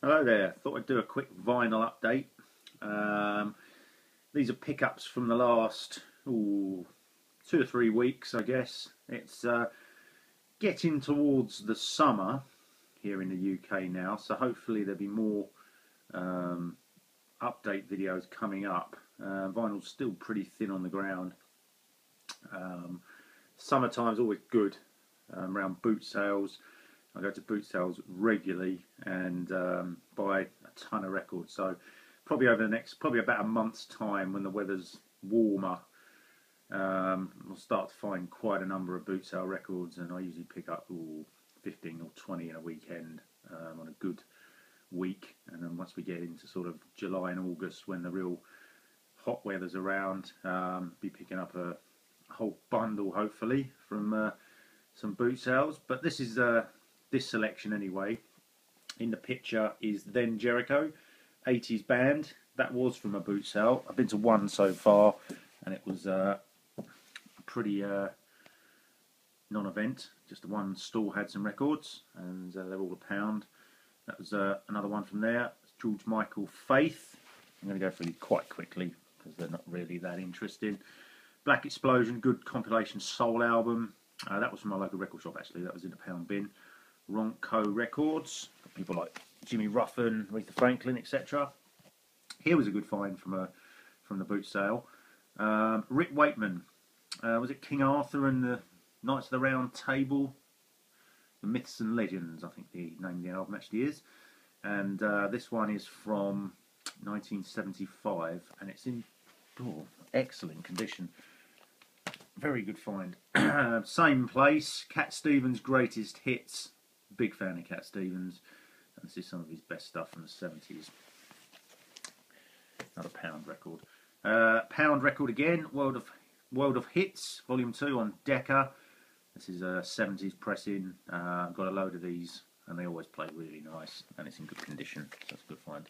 Hello there, thought I'd do a quick vinyl update. These are pickups from the last 2 or 3 weeks, I guess. It's getting towards the summer here in the UK now, so hopefully there'll be more update videos coming up. Vinyl's still pretty thin on the ground. Summertime's always good around boot sales. I go to boot sales regularly and buy a ton of records. So probably over the next, about a month's time, when the weather's warmer, we'll start to find quite a number of boot sale records, and I usually pick up 15 or 20 in a weekend on a good week. And then once we get into sort of July and August, when the real hot weather's around, be picking up a whole bundle hopefully from some boot sales. But this is this selection anyway. In the picture is Then Jericho, 80s band. That was from a boot sale. I've been to one so far, and it was a pretty non-event. Just the one stall had some records, and they're all £1. That was another one from there. It's George Michael, Faith. I'm going to go through these quite quickly because they're not really that interesting. Black Explosion, good compilation soul album. That was from my local record shop actually. That was in a £1 bin. Ronco Records, people like Jimmy Ruffin, Aretha Franklin, etc. Here was a good find from the boot sale. Rick Wakeman, was it King Arthur and the Knights of the Round Table? The Myths and Legends, I think the name of the album actually is. And this one is from 1975, and it's in excellent condition. Very good find. Same place, Cat Stevens' Greatest Hits. Big fan of Cat Stevens, and this is some of his best stuff from the 70s. Another £1 record. £1 record again, World of Hits, Volume 2 on Decca. This is a 70s pressing. I've got a load of these, and they always play really nice, and it's in good condition, so that's a good find.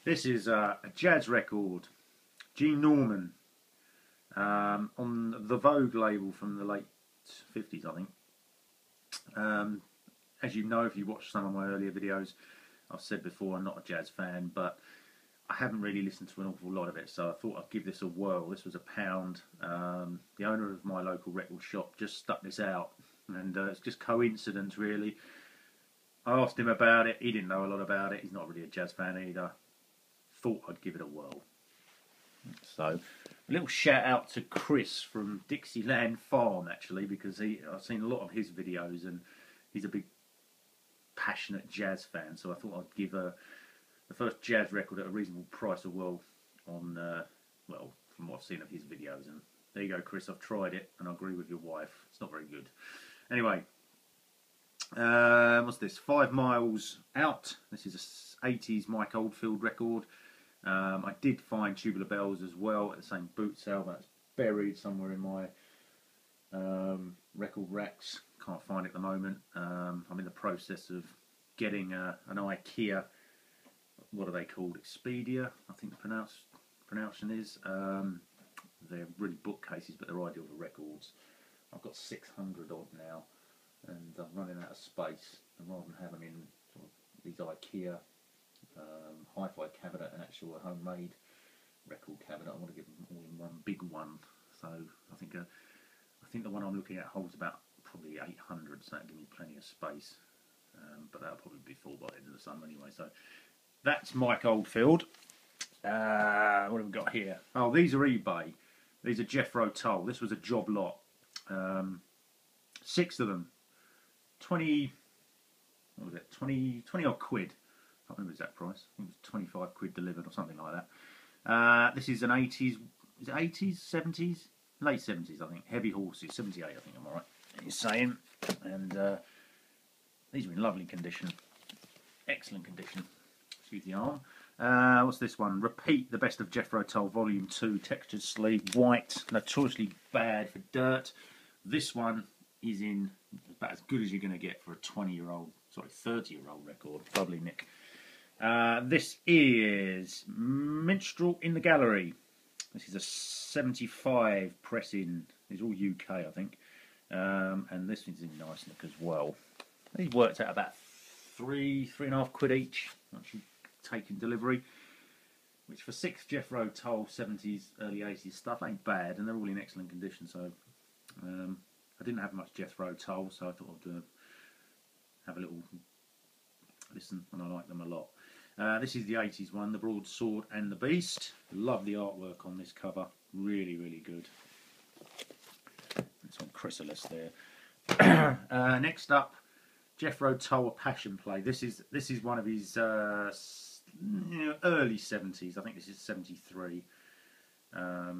This is a jazz record, Gene Norman, on the Vogue label from the late 50s, I think. As you know, if you watched some of my earlier videos, I've said before I'm not a jazz fan, but I haven't really listened to an awful lot of it, so I thought I'd give this a whirl. This was £1. The owner of my local record shop just stuck this out, and it's just coincidence really. I asked him about it, he didn't know a lot about it, he's not really a jazz fan either. Thought I'd give it a whirl. So, a little shout out to Chris from Dixieland Farm actually, because I've seen a lot of his videos and he's a big passionate jazz fan, so I thought I'd give the first jazz record at a reasonable price a whirl on, well, from what I've seen of his videos. And there you go, Chris, I've tried it and I agree with your wife, it's not very good. Anyway, what's this? 5 Miles Out. This is a 80s Mike Oldfield record. I did find Tubular Bells as well at the same boot sale, but it's buried somewhere in my record racks. Can't find it at the moment. I'm in the process of getting an IKEA, what are they called? Expedia, I think the pronunciation is. They're really bookcases, but they're ideal for records. I've got 600 odd now, and I'm running out of space. And rather than have them in sort of these IKEA hi-fi cabinet and actual homemade record cabinet, I want to get them all in one big one. So I think the one I'm looking at holds about probably 800, so that'll give me plenty of space. But that'll probably be full by the end of the summer anyway. So that's Mike Oldfield. What have we got here? Oh, these are eBay. These are Jethro Tull. This was a job lot. 6 of them. 20. What was it? 20 odd quid. I can't remember the exact price. I think it was 25 quid delivered or something like that. This is an 80s. Is it 80s? 70s? Late 70s, I think. Heavy Horses. 78, I think I'm alright. He's saying. And these are in lovely condition. Excellent condition. Excuse the arm. What's this one? Repeat, the Best of Jethro Tull, Volume 2, textured sleeve, white, notoriously bad for dirt. This one is in about as good as you're going to get for a 30-year-old record. Lovely nick. This is Minstrel in the Gallery. This is a 75 pressing. It's all UK, I think. And this one's in nice nick as well. These worked out about 3.5 quid each, actually taking delivery. Which for 6 Jethro Tull 70s, early 80s stuff ain't bad, and they're all in excellent condition. So I didn't have much Jethro Tull, so I thought I'd have a little listen, and I like them a lot. This is the 80s one, the Broadsword and the Beast. Love the artwork on this cover, really, really good. It's on chrysalis there. Next up, Jethro Tull A Passion Play. This is one of his early 70s. I think this is 73. A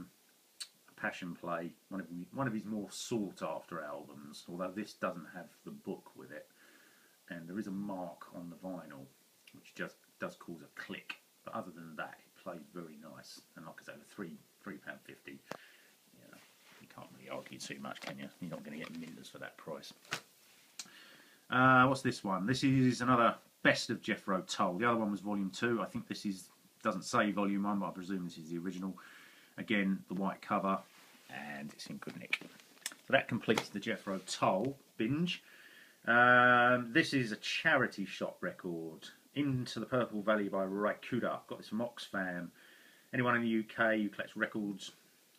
Passion Play, one of his more sought after albums. Although this doesn't have the book with it, and there is a mark on the vinyl, which just does cause a click. But other than that, it plays very nice. And like I say, £3.50. You can't really argue too much, can you? You're not going to get millers for that price. What's this one? This is another best of Jethro Tull. The other one was Volume 2. I think this doesn't say Volume 1, but I presume this is the original. Again, the white cover, and it's in good nick. So that completes the Jethro Tull binge. This is a charity shop record, Into the Purple Valley by Raikuda. Got this from Oxfam. Anyone in the UK who collects records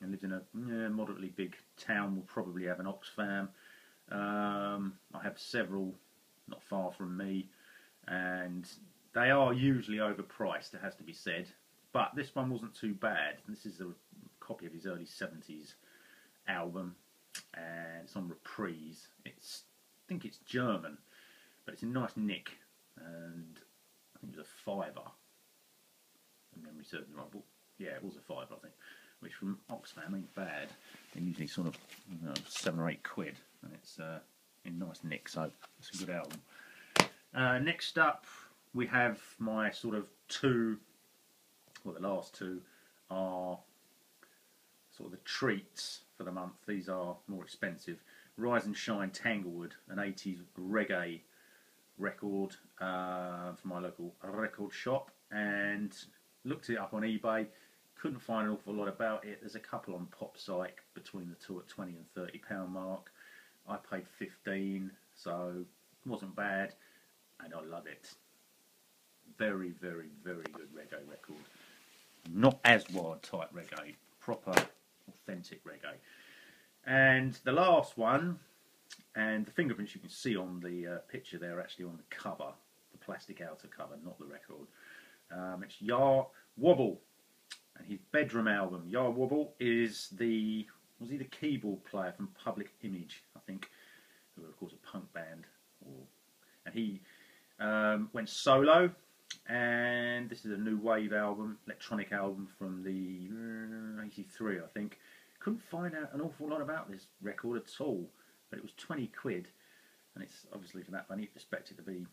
and lives in a moderately big town will probably have an Oxfam. I have several not far from me, and they are usually overpriced, it has to be said, but this one wasn't too bad. This is a copy of his early 70s album, and it's on reprise. I think it's German, but it's a nice nick, and I think it was a £5. If memory serves me right. Well, yeah, it was a £5, I think, which from Oxfam ain't bad. They're usually sort of 7 or 8 quid, and it's in nice nick, so it's a good album. Next up, we have my sort of the last two are sort of the treats for the month. These are more expensive. Rise and Shine Tanglewood, an 80s reggae record from my local record shop, and looked it up on eBay. Couldn't find an awful lot about it. There's a couple on PopPsych between the two at £20 and £30 mark. I paid 15, so it wasn't bad, and I love it. Very, very, very good reggae record. Not as wild type reggae, proper, authentic reggae. And the last one, and the fingerprints you can see on the picture there are actually on the cover, the plastic outer cover, not the record. It's Yah Wobble, and his bedroom album. Yah Wobble was he the keyboard player from Public Image, I think, who were of course a punk band, and he went solo, and this is a new wave album, electronic album from the 83, I think. Couldn't find out an awful lot about this record at all, but it was 20 quid, and it's obviously for that money you'd expect it to be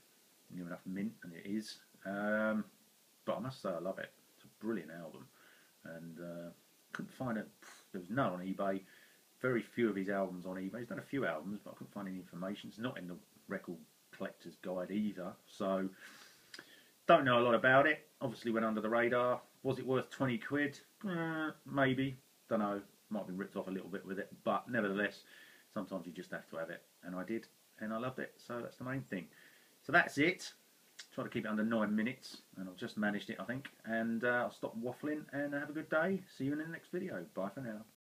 near enough mint, and it is. But I must say I love it. It's a brilliant album, and couldn't find it. There was none on eBay. Very few of his albums on eBay. He's done a few albums, but I couldn't find any information. It's not in the record collector's guide either, so don't know a lot about it. Obviously went under the radar. Was it worth 20 quid? Maybe. Don't know. Might have been ripped off a little bit with it, but nevertheless, sometimes you just have to have it, and I did, and I loved it, so that's the main thing. So that's it. Try to keep it under 9 minutes, and I've just managed it, I think, and I'll stop waffling, and have a good day. See you in the next video. Bye for now.